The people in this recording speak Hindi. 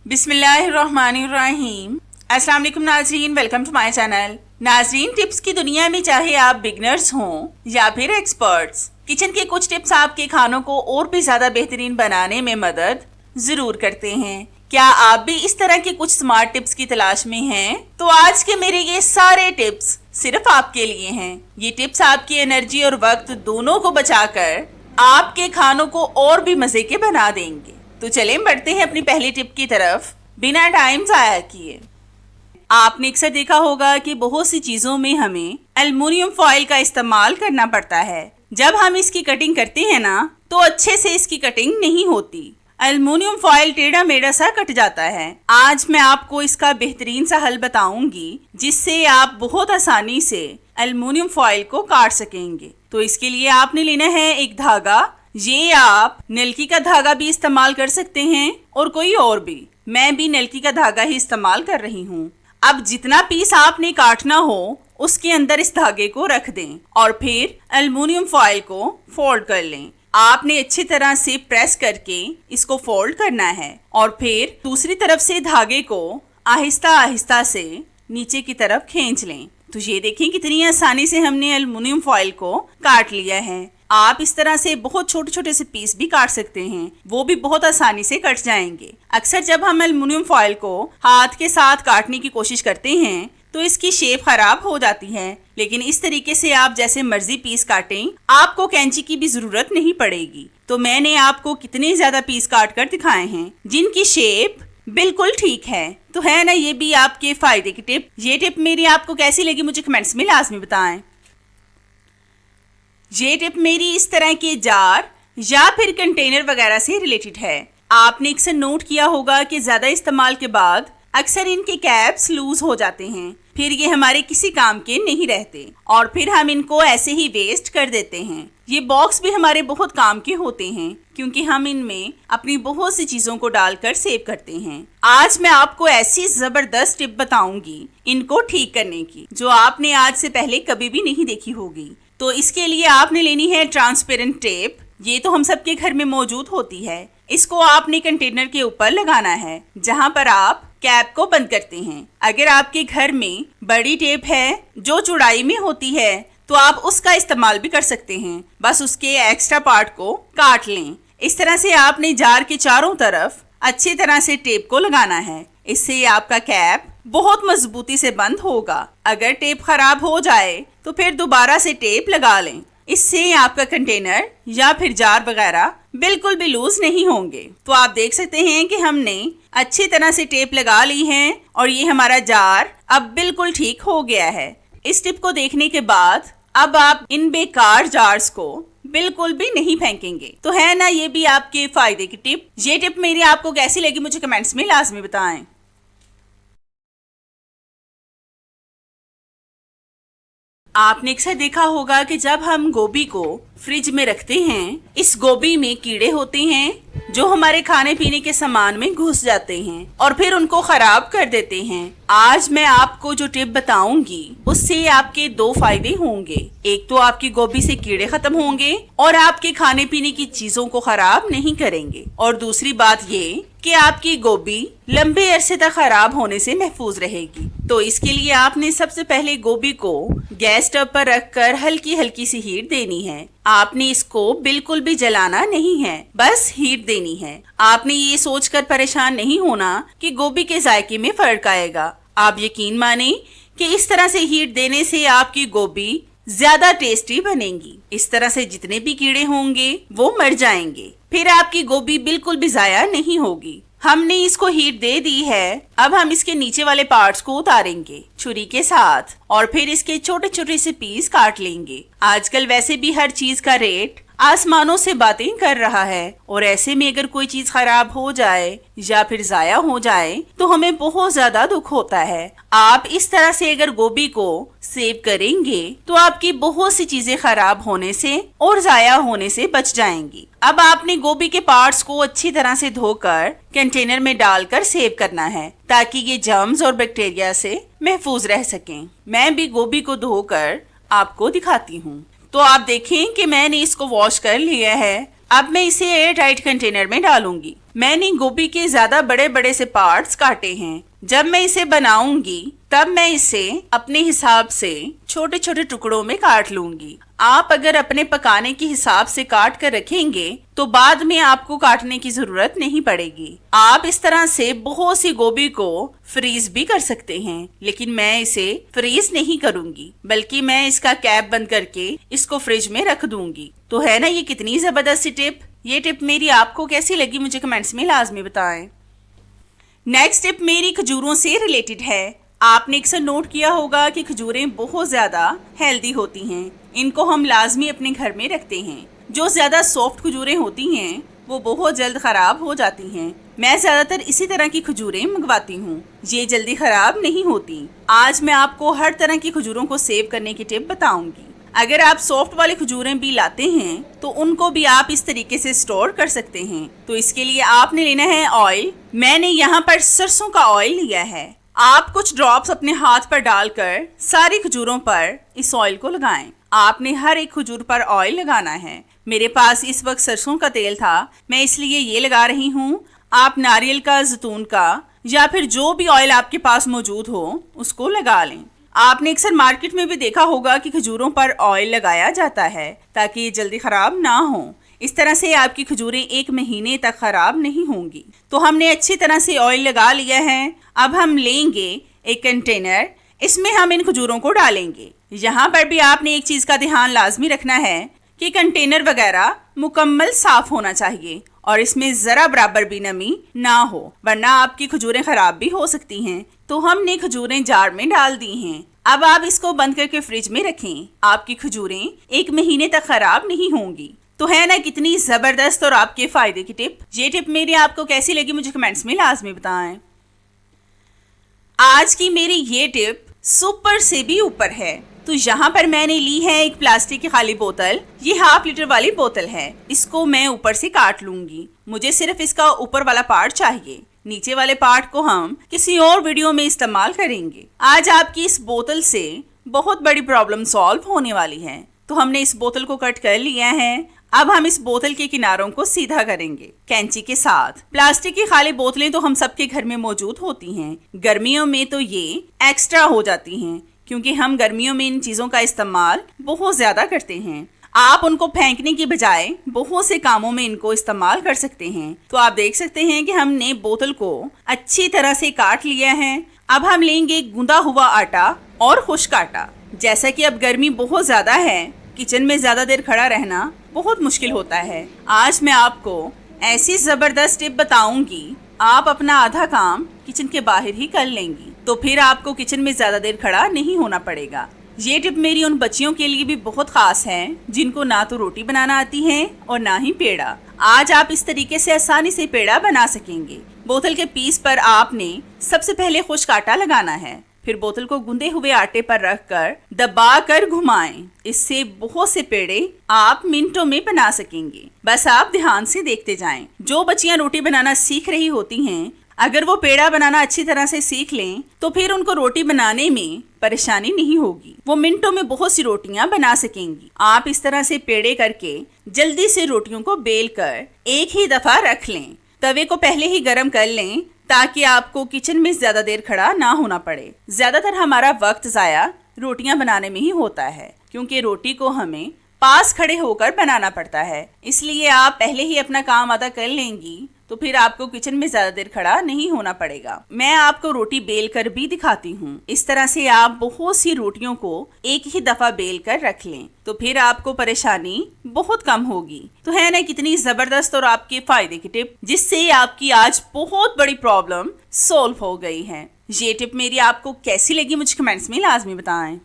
बिस्मिल्लाहिर्रहमानिर्रहीम। अस्सलाम वालेकुम नाज़रीन, वेलकम टू माय चैनल। नाज़रीन, टिप्स की दुनिया में चाहे आप बिगनर्स हों या फिर एक्सपर्ट्स, किचन के कुछ टिप्स आपके खानों को और भी ज़्यादा बेहतरीन बनाने में मदद ज़रूर करते हैं। क्या आप भी इस तरह के कुछ स्मार्ट टिप्स की तलाश में हैं? तो आज के मेरे ये सारे टिप्स सिर्फ आपके लिए हैं। ये टिप्स आपकी एनर्जी और वक्त दोनों को बचाकर आपके खानों को और भी मज़े के बना देंगे। तो चलें बढ़ते हैं अपनी पहली टिप की तरफ बिना टाइम ज़ाया किए। आपने अक्सर देखा होगा कि बहुत सी चीज़ों में हमें एल्युमिनियम फॉइल का इस्तेमाल करना पड़ता है। जब हम इसकी कटिंग करते हैं ना, तो अच्छे से इसकी कटिंग नहीं होती। एल्युमिनियम फॉइल टेढ़ा मेढ़ा सा कट जाता है। आज मैं आपको इसका बेहतरीन सा हल बताऊंगी, जिससे आप बहुत आसानी से एल्युमिनियम फॉइल को काट सकेंगे। तो इसके लिए आपने लेना है एक धागा। ये आप नलकी का धागा भी इस्तेमाल कर सकते हैं और कोई और भी। मैं भी नलकी का धागा ही इस्तेमाल कर रही हूँ। अब जितना पीस आपने काटना हो उसके अंदर इस धागे को रख दें और फिर एल्युमिनियम फॉइल को फोल्ड कर लें। आपने अच्छी तरह से प्रेस करके इसको फोल्ड करना है और फिर दूसरी तरफ से धागे को आहिस्ता आहिस्ता से नीचे की तरफ खींच लें। तो ये देखें कितनी आसानी से हमने एल्युमिनियम फॉइल को काट लिया है। आप इस तरह से बहुत छोटे छोटे से पीस भी काट सकते हैं, वो भी बहुत आसानी से कट जाएंगे। अक्सर जब हम एल्युमिनियम फॉइल को हाथ के साथ काटने की कोशिश करते हैं तो इसकी शेप खराब हो जाती है, लेकिन इस तरीके से आप जैसे मर्जी पीस काटें, आपको कैंची की भी जरूरत नहीं पड़ेगी। तो मैंने आपको कितने ज्यादा पीस काट कर दिखाए हैं जिनकी शेप बिल्कुल ठीक है। तो है ना ये भी आपके फायदे की टिप। ये टिप मेरी आपको कैसी लगी मुझे कमेंट्स में लाजमी बताएं। ये टिप मेरी इस तरह के जार या फिर कंटेनर वगैरह से रिलेटेड है। आपने अक्सर नोट किया होगा कि ज्यादा इस्तेमाल के बाद अक्सर इनके कैप्स लूज हो जाते हैं, फिर ये हमारे किसी काम के नहीं रहते और फिर हम इनको ऐसे ही वेस्ट कर देते हैं। ये बॉक्स भी हमारे बहुत काम के होते हैं क्योंकि हम इनमें अपनी बहुत सी चीजों को डालकर सेव करते हैं। आज मैं आपको ऐसी जबरदस्त टिप बताऊंगी इनको ठीक करने की, जो आपने आज से पहले कभी भी नहीं देखी होगी। तो इसके लिए आपने लेनी है ट्रांसपेरेंट टेप। ये तो हम सबके घर में मौजूद होती है। इसको आपने कंटेनर के ऊपर लगाना है जहां पर आप कैप को बंद करते हैं। अगर आपके घर में बड़ी टेप है जो चौड़ाई में होती है तो आप उसका इस्तेमाल भी कर सकते हैं। बस उसके एक्स्ट्रा पार्ट को काट लें। इस तरह से आपने जार के चारों तरफ अच्छी तरह से टेप को लगाना है। इससे आपका कैप बहुत मजबूती से बंद होगा। अगर टेप खराब हो जाए तो फिर दोबारा से टेप लगा लें। इससे आपका कंटेनर या फिर जार वगैरह बिल्कुल भी लूज नहीं होंगे। तो आप देख सकते हैं कि हमने अच्छी तरह से टेप लगा ली है और ये हमारा जार अब बिल्कुल ठीक हो गया है। इस टिप को देखने के बाद अब आप इन बेकार जार्स को बिल्कुल भी नहीं फेंकेंगे। तो है ना ये भी आपके फायदे की टिप। ये टिप मेरी आपको कैसी लगी मुझे कमेंट्स में लाजमी बताएं। आपने अक्सर देखा होगा कि जब हम गोभी को फ्रिज में रखते हैं, इस गोभी में कीड़े होते हैं जो हमारे खाने पीने के सामान में घुस जाते हैं और फिर उनको खराब कर देते हैं। आज मैं आपको जो टिप बताऊंगी उससे आपके दो फायदे होंगे। एक तो आपकी गोभी से कीड़े खत्म होंगे और आपके खाने पीने की चीजों को खराब नहीं करेंगे, और दूसरी बात ये कि आपकी गोभी लंबे अरसे तक खराब होने से महफूज रहेगी। तो इसके लिए आपने सबसे पहले गोभी को गैस स्टव पर रखकर हल्की हल्की सी हीट देनी है। आपने इसको बिल्कुल भी जलाना नहीं है, बस हीट देनी है। आपने ये सोचकर परेशान नहीं होना कि गोभी के जायके में फर्क आएगा। आप यकीन माने कि इस तरह से हीट देने से आपकी गोभी ज्यादा टेस्टी बनेगी। इस तरह से जितने भी कीड़े होंगे वो मर जाएंगे, फिर आपकी गोभी बिल्कुल भी जाया नहीं होगी। हमने इसको हीट दे दी है। अब हम इसके नीचे वाले पार्ट्स को उतारेंगे छुरी के साथ और फिर इसके छोटे छोटे से पीस काट लेंगे। आजकल वैसे भी हर चीज का रेट आसमानों से बातें कर रहा है और ऐसे में अगर कोई चीज खराब हो जाए या फिर जाया हो जाए तो हमें बहुत ज्यादा दुख होता है। आप इस तरह से अगर गोभी को सेव करेंगे तो आपकी बहुत सी चीजें खराब होने से और जाया होने से बच जाएंगी। अब आपने गोभी के पार्ट्स को अच्छी तरह से धोकर कंटेनर में डालकर सेव करना है ताकि ये जर्म्स और बैक्टीरिया से महफूज रह सकें। मैं भी गोभी को धोकर आपको दिखाती हूँ। तो आप देखें कि मैंने इसको वॉश कर लिया है अब मैं इसे एयर टाइट कंटेनर में डालूंगी। मैंने गोभी के ज्यादा बड़े बड़े से पार्ट्स काटे हैं। जब मैं इसे बनाऊंगी तब मैं इसे अपने हिसाब से छोटे छोटे टुकड़ों में काट लूंगी। आप अगर अपने पकाने के हिसाब से काट कर रखेंगे तो बाद में आपको काटने की जरूरत नहीं पड़ेगी। आप इस तरह से बहुत सी गोभी को फ्रीज भी कर सकते हैं, लेकिन मैं इसे फ्रीज नहीं करूंगी, बल्कि मैं इसका कैप बंद करके इसको फ्रिज में रख दूंगी। तो है ना ये कितनी जबरदस्त टिप। ये टिप मेरी आपको कैसी लगी मुझे कमेंट्स में लाजमी बताएं। नेक्स्ट टिप मेरी खजूरों से रिलेटेड है। आपने अक्सर नोट किया होगा कि खजूरें बहुत ज्यादा हेल्दी होती हैं। इनको हम लाजमी अपने घर में रखते हैं। जो ज्यादा सॉफ्ट खजूरें होती हैं वो बहुत जल्द खराब हो जाती हैं। मैं ज्यादातर इसी तरह की खजूरें मंगवाती हूँ, ये जल्दी खराब नहीं होती। आज मैं आपको हर तरह की खजूरों को सेव करने की टिप बताऊंगी। अगर आप सॉफ्ट वाली खजूरें भी लाते हैं तो उनको भी आप इस तरीके से स्टोर कर सकते हैं। तो इसके लिए आपने लेना है ऑयल। मैंने यहाँ पर सरसों का ऑयल लिया है। आप कुछ ड्रॉप्स अपने हाथ पर डालकर सारी खजूरों पर इस ऑयल को लगाएं। आपने हर एक खजूर पर ऑयल लगाना है। मेरे पास इस वक्त सरसों का तेल था, मैं इसलिए ये लगा रही हूँ। आप नारियल का, जैतून का या फिर जो भी ऑयल आपके पास मौजूद हो उसको लगा लें। आपने अक्सर मार्केट में भी देखा होगा कि खजूरों पर ऑयल लगाया जाता है ताकि ये जल्दी खराब ना हो। इस तरह से आपकी खजूरें 1 महीने तक खराब नहीं होंगी। तो हमने अच्छी तरह से ऑयल लगा लिया है। अब हम लेंगे एक कंटेनर, इसमें हम इन खजूरों को डालेंगे। यहाँ पर भी आपने एक चीज का ध्यान लाजमी रखना है कि कंटेनर वगैरह मुकम्मल साफ होना चाहिए और इसमें जरा बराबर भी नमी ना हो, वरना आपकी खजूरें खराब भी हो सकती हैं। तो हमने खजूरें जार में डाल दी हैं। अब आप इसको बंद करके फ्रिज में रखें। आपकी खजूरें 1 महीने तक खराब नहीं होंगी। तो है ना कितनी जबरदस्त और आपके फायदे की टिप। ये टिप मेरी आपको कैसी लगी मुझे कमेंट्स में लाजमी बताएं। आज की मेरी ये टिप सुपर से भी ऊपर है। तो यहाँ पर मैंने ली है एक प्लास्टिक की खाली बोतल। ये 1/2 लीटर वाली बोतल है। इसको मैं ऊपर से काट लूंगी। मुझे सिर्फ इसका ऊपर वाला पार्ट चाहिए, नीचे वाले पार्ट को हम किसी और वीडियो में इस्तेमाल करेंगे। आज आपकी इस बोतल से बहुत बड़ी प्रॉब्लम सॉल्व होने वाली है। तो हमने इस बोतल को कट कर लिया है। अब हम इस बोतल के किनारों को सीधा करेंगे कैंची के साथ। प्लास्टिक की खाली बोतलें तो हम सबके घर में मौजूद होती हैं। गर्मियों में तो ये एक्स्ट्रा हो जाती हैं, क्योंकि हम गर्मियों में इन चीजों का इस्तेमाल बहुत ज्यादा करते हैं। आप उनको फेंकने की बजाय बहुत से कामों में इनको इस्तेमाल कर सकते हैं। तो आप देख सकते हैं कि हमने बोतल को अच्छी तरह से काट लिया है। अब हम लेंगे गूंदा हुआ आटा और खुश्क आटा। जैसा कि अब गर्मी बहुत ज्यादा है, किचन में ज्यादा देर खड़ा रहना बहुत मुश्किल होता है। आज मैं आपको ऐसी जबरदस्त टिप बताऊंगी, आप अपना आधा काम किचन के बाहर ही कर लेंगी। तो फिर आपको किचन में ज्यादा देर खड़ा नहीं होना पड़ेगा। ये टिप मेरी उन बच्चियों के लिए भी बहुत खास है जिनको ना तो रोटी बनाना आती है और ना ही पेड़ा। आज आप इस तरीके से आसानी से पेड़ा बना सकेंगे। बोतल के पीस पर आपने सबसे पहले खुश्क आटा लगाना है, फिर बोतल को गूंदे हुए आटे पर रखकर दबा कर घुमाएं। इससे बहुत से पेड़े आप मिनटों में बना सकेंगे। बस आप ध्यान से देखते जाएं। जो बच्चियां रोटी बनाना सीख रही होती हैं, अगर वो पेड़ा बनाना अच्छी तरह से सीख लें तो फिर उनको रोटी बनाने में परेशानी नहीं होगी। वो मिनटों में बहुत सी रोटियां बना सकेंगी। आप इस तरह से पेड़े करके जल्दी से रोटियों को बेल कर एक ही दफा रख लें। तवे को पहले ही गर्म कर लें ताकि आपको किचन में ज्यादा देर खड़ा ना होना पड़े। ज्यादातर हमारा वक्त जाया रोटियां बनाने में ही होता है, क्योंकि रोटी को हमें पास खड़े होकर बनाना पड़ता है। इसलिए आप पहले ही अपना काम आधा कर लेंगी तो फिर आपको किचन में ज्यादा देर खड़ा नहीं होना पड़ेगा। मैं आपको रोटी बेल कर भी दिखाती हूँ। इस तरह से आप बहुत सी रोटियों को एक ही दफा बेल कर रख लें तो फिर आपको परेशानी बहुत कम होगी। तो है ना कितनी जबरदस्त और आपके फायदे की टिप, जिससे आपकी आज बहुत बड़ी प्रॉब्लम सॉल्व हो गई है। ये टिप मेरी आपको कैसी लगी मुझे कमेंट्स में लाजमी बताएं।